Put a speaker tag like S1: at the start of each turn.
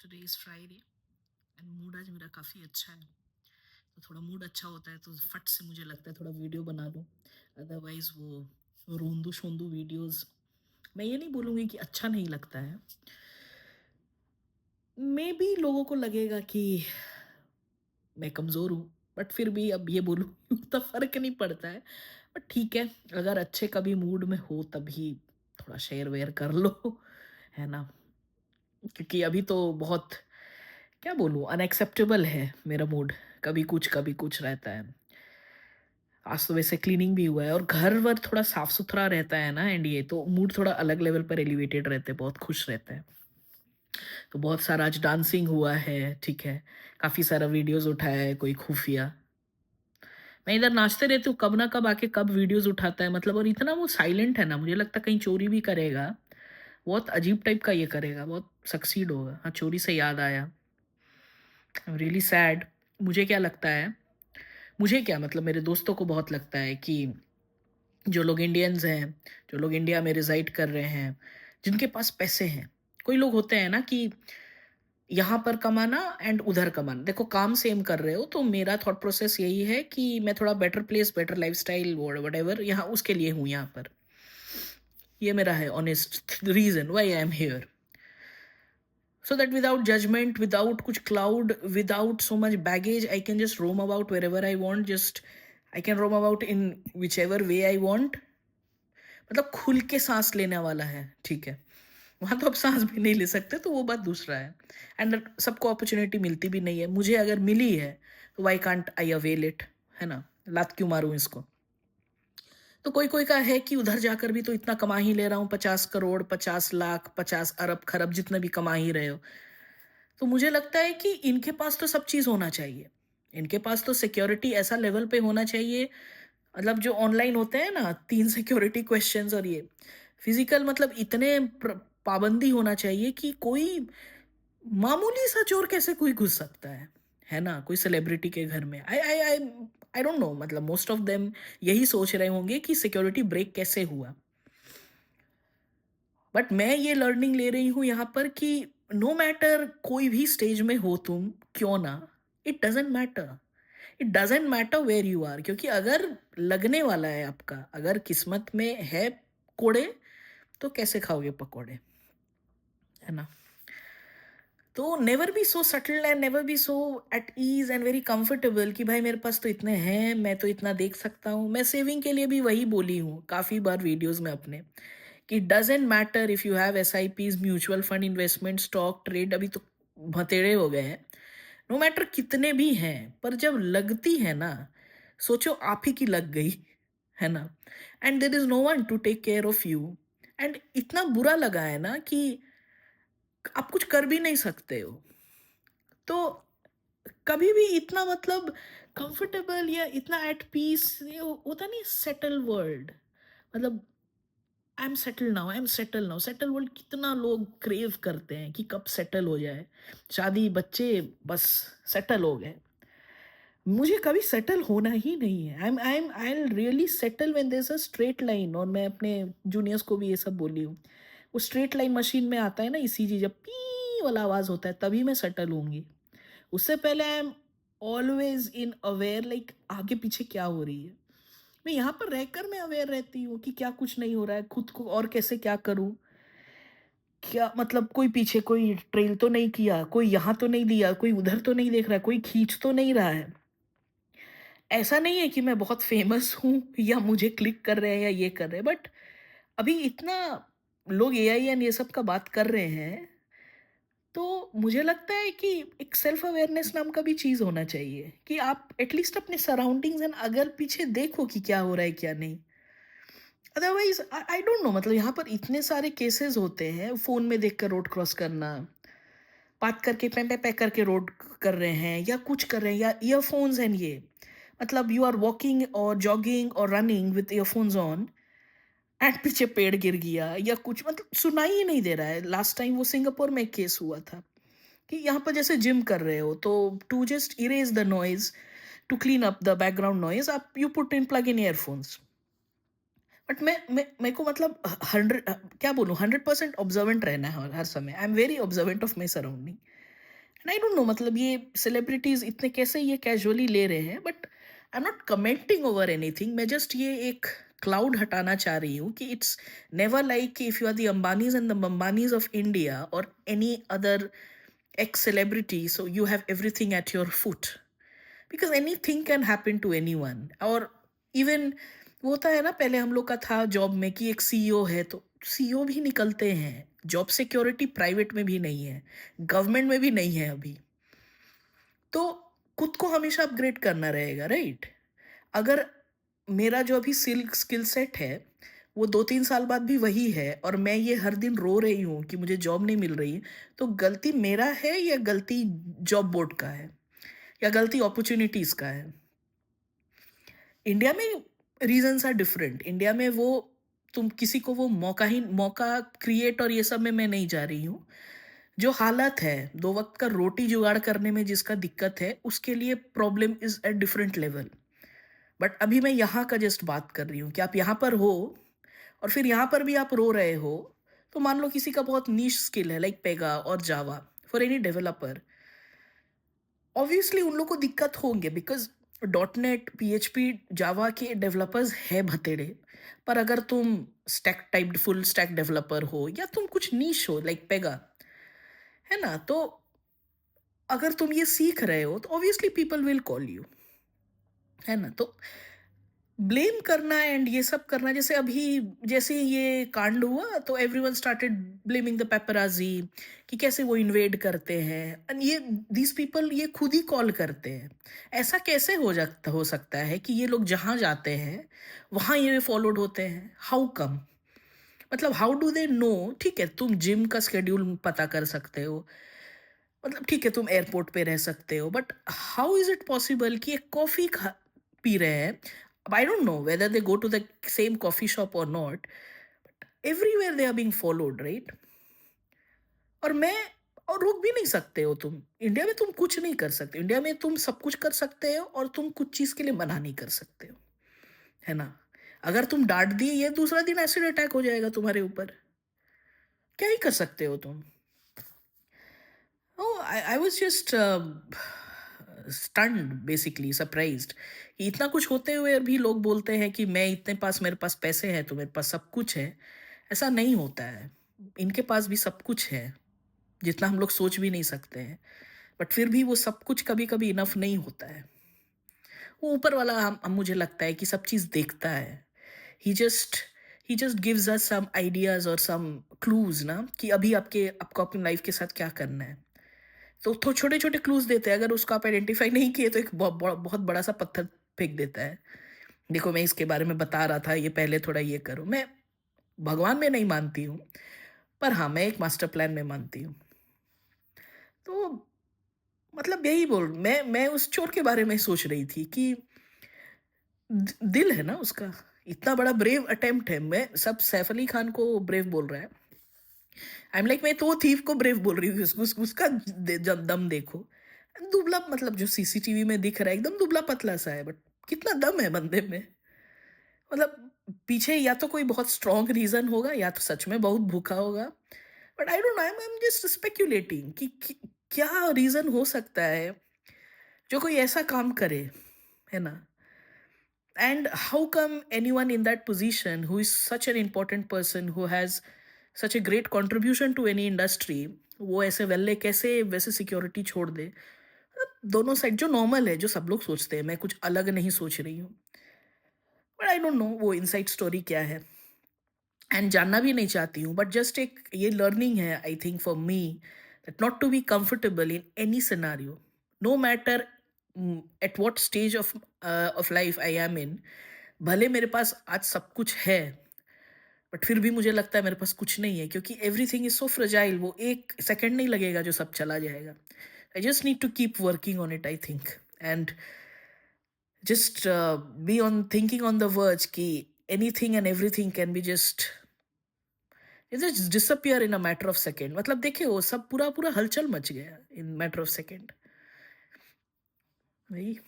S1: Today is Friday and mood आज मेरा काफ़ी अच्छा है। तो थोड़ा मूड अच्छा होता है तो फट से मुझे लगता है थोड़ा वीडियो बना लूँ। अदरवाइज़ वो रोंदू-शोंदू वीडियोज़, मैं ये नहीं बोलूँगी कि अच्छा नहीं लगता है। मेबी लोगों को लगेगा कि मैं कमज़ोर हूँ, बट फिर भी अब ये बोलूँ उतना फ़र्क नहीं पड़ता है। बट ठीक है, अगर अच्छे कभी मूड में हो तभी थोड़ा शेयर-वेयर कर लो, है ना? क्योंकि अभी तो बहुत, क्या बोलूँ, अनएक्सेप्टेबल है मेरा मूड। कभी कुछ रहता है। आज तो वैसे क्लीनिंग भी हुआ है और घर-वर थोड़ा साफ-सुथरा रहता है ना, एंड ये तो मूड थोड़ा अलग लेवल पर एलिवेटेड रहते हैं, बहुत खुश रहते हैं। तो बहुत सारा आज डांसिंग हुआ है, ठीक है। काफ़ी सारा वीडियोज़ उठाया है कोई खुफिया। मैं इधर नाचते रहती हूँ, कब ना कब आके कब वीडियोज़ उठाता है, मतलब, और इतना वो साइलेंट है ना, मुझे लगता है कहीं चोरी भी करेगा, बहुत अजीब टाइप का ये करेगा, बहुत सक्सीड होगा। हाँ, चोरी से याद आया, आई एम रियली सैड। मुझे क्या लगता है, मुझे क्या मतलब, मेरे दोस्तों को बहुत लगता है कि जो लोग इंडियंस हैं, जो लोग इंडिया में रिज़ाइड कर रहे हैं, जिनके पास पैसे हैं, कोई लोग होते हैं ना कि यहाँ पर कमाना एंड उधर कमाना। देखो, काम सेम कर रहे हो, तो मेरा थॉट प्रोसेस यही है कि मैं थोड़ा better place, better lifestyle, whatever यहाँ उसके लिए हूँ यहाँ पर। ये मेरा है honest reason why I am here. So that without judgment, without kuch cloud, without so much baggage, I can just roam about wherever I want. Just I can roam about in whichever way I want. मतलब खुल के सांस लेने वाला है, ठीक है। वहां तो आप सांस भी नहीं ले सकते, तो वो बात दूसरा है। एंड सबको अपॉर्चुनिटी मिलती भी नहीं है। मुझे अगर मिली है तो why can't I avail it, है ना? लात क्यों मारूं इसको? तो कोई कोई का है कि उधर जाकर भी तो इतना कमा ही ले रहा हूँ, 50 करोड़, 50 लाख, 50 अरब खरब, जितना भी कमा ही रहे हो। तो मुझे लगता है कि इनके पास तो सब चीज़ होना चाहिए। इनके पास तो सिक्योरिटी ऐसा लेवल पे होना चाहिए, मतलब जो ऑनलाइन होते हैं ना 3 सिक्योरिटी क्वेश्चंस, और ये फिज़िकल, मतलब इतने पाबंदी होना चाहिए कि कोई मामूली सा चोर कैसे कोई घुस सकता है ना? कोई सेलिब्रिटी के घर में। आई डोंट नो, मतलब मोस्ट ऑफ देम यही सोच रहे होंगे कि सिक्योरिटी ब्रेक कैसे हुआ। बट मैं ये लर्निंग ले रही हूँ यहाँ पर कि नो मैटर कोई भी स्टेज में हो तुम क्यों ना, it doesn't matter, it doesn't matter where you are, क्योंकि अगर लगने वाला है आपका, अगर किस्मत में है कोड़े, तो कैसे खाओगे पकोड़े, है ना? तो never be so subtle and never be so at ease and very comfortable कि भाई मेरे पास तो इतने हैं, मैं तो इतना देख सकता हूँ। मैं सेविंग के लिए भी वही बोली हूँ काफ़ी बार वीडियोस में अपने, कि doesn't matter if you have S I Ps, mutual fund, investment, stock trade, अभी तो भतेड़े हो गए हैं। नो मैटर कितने भी हैं, पर जब लगती है ना, सोचो आप ही की लग गई, है ना? And there is no one to take care of you, and इतना बुरा लगा है ना कि आप कुछ कर भी नहीं सकते हो। तो कभी भी इतना, मतलब, कंफर्टेबल या इतना एट पीस ये होता नहीं, सेटल वर्ल्ड, मतलब I am settle now, I am settle now, settle world कितना लोग क्रेव करते हैं कि कब सेटल हो जाए, शादी बच्चे, बस सेटल हो गए। मुझे कभी सेटल होना ही नहीं है। I am really settle when there is a straight line, और मैं अपने जूनियर्स को भी ये सब बोली हूँ। वो स्ट्रेट लाइन मशीन में आता है ना, ईसीजी, जब पी वाला आवाज होता है तभी मैं सेटल होंगी। उससे पहले I am always in aware, like आगे पीछे क्या हो रही है। मैं यहाँ पर रहकर मैं अवेयर रहती हूँ कि क्या कुछ नहीं हो रहा है, खुद को और कैसे क्या करूँ, क्या मतलब कोई पीछे कोई ट्रेल तो नहीं किया, कोई यहाँ तो नहीं दिया, कोई उधर तो नहीं देख रहा है, कोई खींच तो नहीं रहा है। ऐसा नहीं है कि मैं बहुत फेमस हूँ या मुझे क्लिक कर रहे हैं या ये कर रहे हैं, बट अभी इतना लोग एआई एंड ये सब का बात कर रहे हैं, तो मुझे लगता है कि एक सेल्फ अवेयरनेस नाम का भी चीज़ होना चाहिए कि आप एटलीस्ट अपने सराउंडिंग्स एंड अगर पीछे देखो कि क्या हो रहा है क्या नहीं। अदरवाइज आई डोंट नो, मतलब यहाँ पर इतने सारे केसेस होते हैं, फोन में देखकर रोड क्रॉस करना, बात करके पे करके रोड कर रहे हैं या कुछ कर रहे हैं, या ईयरफोन्स एंड ये, मतलब यू आर वॉकिंग और जॉगिंग और running with earphones on, and पीछे पेड़ गिर गया या कुछ, मतलब सुनाई ही नहीं दे रहा है। लास्ट टाइम वो सिंगापुर में एक केस हुआ था कि यहाँ पर जैसे जिम कर रहे हो तो to just erase the noise, to clean up the background noise, आप you put in plug in earphones. But मैं मेरे को, मतलब, 100, क्या बोलूँ, 100% ऑब्जर्वेंट रहना है हर समय। I am very observant of my surrounding. And I don't no, मतलब ये सेलिब्रिटीज इतने कैसे ये कैजुअली ले रहे हैं, but I am not commenting over anything. मैं जस्ट ये एक क्लाउड हटाना चाह रही हूँ कि it's never like if you are the Ambanis and the Bambanis of India और any other ex celebrity, so you have everything at your foot, because anything can happen to anyone. और इवन वो होता है ना, पहले हम लोग का था जॉब में कि एक सीईओ है तो सीईओ भी निकलते हैं। जॉब सिक्योरिटी प्राइवेट में भी नहीं है, गवर्नमेंट में भी नहीं है अभी। तो खुद को हमेशा अपग्रेड करना रहेगा, राइट? अगर मेरा जो अभी स्किल सेट है वो 2-3 साल बाद भी वही है और मैं ये हर दिन रो रही हूँ कि मुझे जॉब नहीं मिल रही, तो गलती मेरा है या गलती जॉब बोर्ड का है या गलती अपॉर्चुनिटीज का है? इंडिया में रीजंस आर डिफरेंट। इंडिया में वो तुम किसी को वो मौका क्रिएट और ये सब में मैं नहीं जा रही हूँ। जो हालत है, 2 वक़्त का रोटी जुगाड़ करने में जिसका दिक्कत है, उसके लिए problem is at different level. But अभी मैं यहाँ का जस्ट बात कर रही हूँ कि आप यहाँ पर हो और फिर यहाँ पर भी आप रो रहे हो, तो मान लो किसी का बहुत नीश स्किल है लाइक पेगा और जावा, फॉर एनी डेवलपर, ऑब्वियसली उन लोग को दिक्कत होंगे बिकॉज़ डॉट नेट, पीएचपी, जावा के डेवलपर्स है भतेड़े। पर अगर तुम stack typed full stack developer हो या तुम कुछ नीश हो लाइक पेगा, है ना? तो अगर तुम ये सीख रहे हो तो obviously people will call you, है ना? तो ब्लेम करना एंड ये सब करना, जैसे अभी जैसे ये कांड हुआ तो everyone started blaming the paparazzi कि कैसे वो इन्वेड करते हैं, एंड ये दीस पीपल ये खुद ही कॉल करते हैं। ऐसा कैसे हो सकता है कि ये लोग जहाँ जाते हैं वहाँ ये फॉलोड होते हैं? How come? मतलब हाउ डू दे नो? ठीक है, तुम जिम का स्केड्यूल पता कर सकते हो, मतलब ठीक है तुम एयरपोर्ट पे रह सकते हो, but how is it possible कि एक कॉफी पी रहे हैं? अब I don't know whether they go to the same coffee shop और not, everywhere they are being followed, right? और मैं और रोक भी नहीं सकते हो तुम। इंडिया में तुम कुछ नहीं कर सकते। इंडिया में तुम सब कुछ कर सकते हो और तुम कुछ चीज के लिए मना नहीं कर सकते हो, है ना? अगर तुम डांट दिए, ये दूसरा दिन एसिड अटैक हो जाएगा तुम्हारे ऊपर। क्या ही कर सकते हो तुम? Oh, I was just stunned, basically surprised कि इतना कुछ होते हुए भी लोग बोलते हैं कि मैं इतने पास, मेरे पास पैसे हैं तो मेरे पास सब कुछ है। ऐसा नहीं होता है। इनके पास भी सब कुछ है, जितना हम लोग सोच भी नहीं सकते हैं। बट फिर भी वो सब कुछ कभी-कभी इनफ नहीं होता है। वो ऊपर वाला मुझे लगता है कि सब चीज़ देखता है। He just he just gives us some ideas और सम क्लूज़ ना, कि अभी आपको अपनी लाइफ़ के साथ क्या करना है। तो छोटे-छोटे क्लूज़ देते हैं, अगर उसको आप आइडेंटिफ़ाई नहीं किए तो एक बहुत बड़ा-सा पत्थर फेंक देता है। देखो मैं इसके बारे में बता रहा था, ये पहले थोड़ा ये करो। मैं भगवान में नहीं मानती हूँ, पर हाँ, मैं एक मास्टर प्लान में मानती हूँ। तो मतलब यही मैं उस चोर के बारे में सोच रही थी कि दिल है ना उसका, इतना बड़ा ब्रेव अटेम्प्ट है। मैं सब सैफ अली खान को ब्रेव बोल रहा है। आई एम लाइक मैं तो थीफ को ब्रेव बोल रही हूँ, उसका जब दम देखो। दुबला, मतलब जो सीसीटीवी में दिख रहा है एकदम दुबला पतला सा है, बट कितना दम है बंदे में। मतलब पीछे या तो कोई बहुत स्ट्रॉन्ग रीजन होगा या तो सच में बहुत भूखा होगा। But I don't no, I am just speculating कि क्या रीजन हो सकता है जो कोई ऐसा काम करे, है ना? And how come anyone in that position who is such an important person who has such a great contribution to any industry, वो ऐसे वेल्ले कैसे वैसे सिक्योरिटी छोड़ दे? दोनों साइड जो नॉर्मल है, जो सब लोग सोचते हैं, मैं कुछ अलग नहीं सोच रही हूँ। बट आई डोंट नो वो इनसाइड स्टोरी क्या है, एंड जानना भी नहीं चाहती हूँ। बट जस्ट एक ये लर्निंग है I think for me, that not to be comfortable in any scenario, no matter at what stage of life I am in. भले मेरे पास आज सब कुछ है, बट फिर भी मुझे लगता है मेरे पास कुछ नहीं है, क्योंकि एवरीथिंग इज सो फ्रजाइल। वो एक सेकंड नहीं लगेगा जो सब चला जाएगा। I just need to keep working on it I think, and just be on thinking on the words कि anything and everything can be just disappear in a matter of second. मतलब देखिए वो सब पूरा पूरा हलचल मच गया इन matter of second. वही